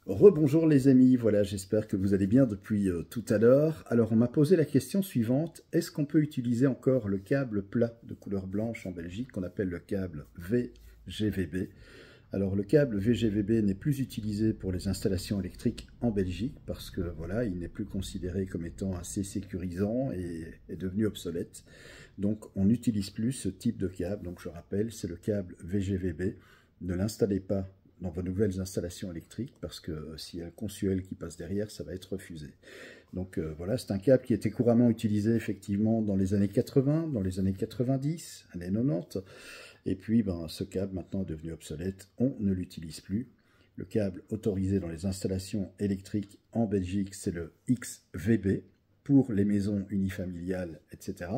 Rebonjour les amis, voilà, j'espère que vous allez bien depuis tout à l'heure. Alors on m'a posé la question suivante, est-ce qu'on peut utiliser encore le câble plat de couleur blanche en Belgique qu'on appelle le câble VGVB? Alors le câble VGVB n'est plus utilisé pour les installations électriques en Belgique parce que voilà, il n'est plus considéré comme étant assez sécurisant et est devenu obsolète. Donc on n'utilise plus ce type de câble, donc je rappelle, c'est le câble VGVB. Ne l'installez pas dans vos nouvelles installations électriques parce que s'il y a un consuel qui passe derrière, ça va être refusé. Donc voilà, c'est un câble qui était couramment utilisé effectivement dans les années 80, dans les années 90, années 90. Et puis ce câble maintenant est devenu obsolète, on ne l'utilise plus. Le câble autorisé dans les installations électriques en Belgique, c'est le XVB pour les maisons unifamiliales, etc.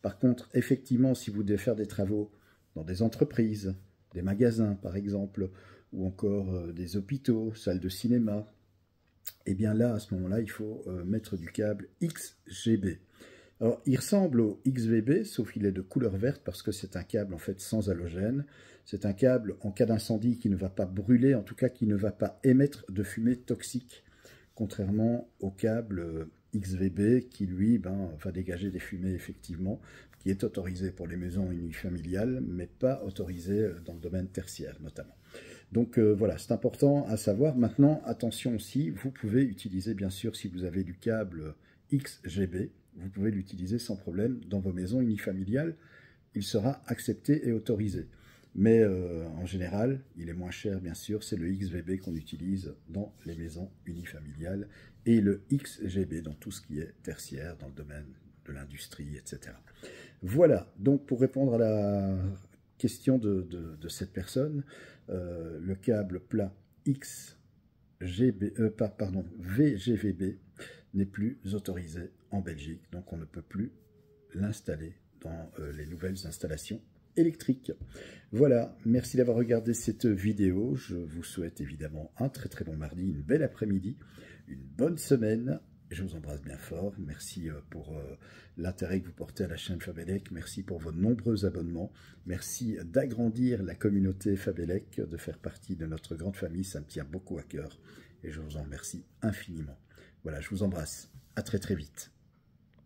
Par contre, effectivement, si vous devez faire des travaux dans des entreprises, des magasins par exemple, ou encore des hôpitaux, salles de cinéma, et bien là, à ce moment-là, il faut mettre du câble XGB. Alors, il ressemble au XVB, sauf qu'il est de couleur verte parce que c'est un câble en fait sans halogène. C'est un câble en cas d'incendie qui ne va pas brûler, en tout cas qui ne va pas émettre de fumée toxique, contrairement au câble XVB qui lui va dégager des fumées effectivement, qui est autorisé pour les maisons unifamiliales, mais pas autorisé dans le domaine tertiaire notamment. Donc voilà, c'est important à savoir. Maintenant, attention aussi, vous pouvez utiliser bien sûr si vous avez du câble XGB, vous pouvez l'utiliser sans problème dans vos maisons unifamiliales, il sera accepté et autorisé. Mais en général, il est moins cher bien sûr, c'est le XVB qu'on utilise dans les maisons unifamiliales et le XGB dans tout ce qui est tertiaire, dans le domaine de l'industrie, etc. Voilà, donc pour répondre à la question de cette personne, le câble plat VGVB n'est plus autorisé en Belgique, donc on ne peut plus l'installer dans les nouvelles installations électriques. Voilà, merci d'avoir regardé cette vidéo, je vous souhaite évidemment un très bon mardi, une belle après-midi, une bonne semaine. Je vous embrasse bien fort. Merci pour l'intérêt que vous portez à la chaîne Fabelec. Merci pour vos nombreux abonnements. Merci d'agrandir la communauté Fabelec, de faire partie de notre grande famille. Ça me tient beaucoup à cœur et je vous en remercie infiniment. Voilà, je vous embrasse. À très vite.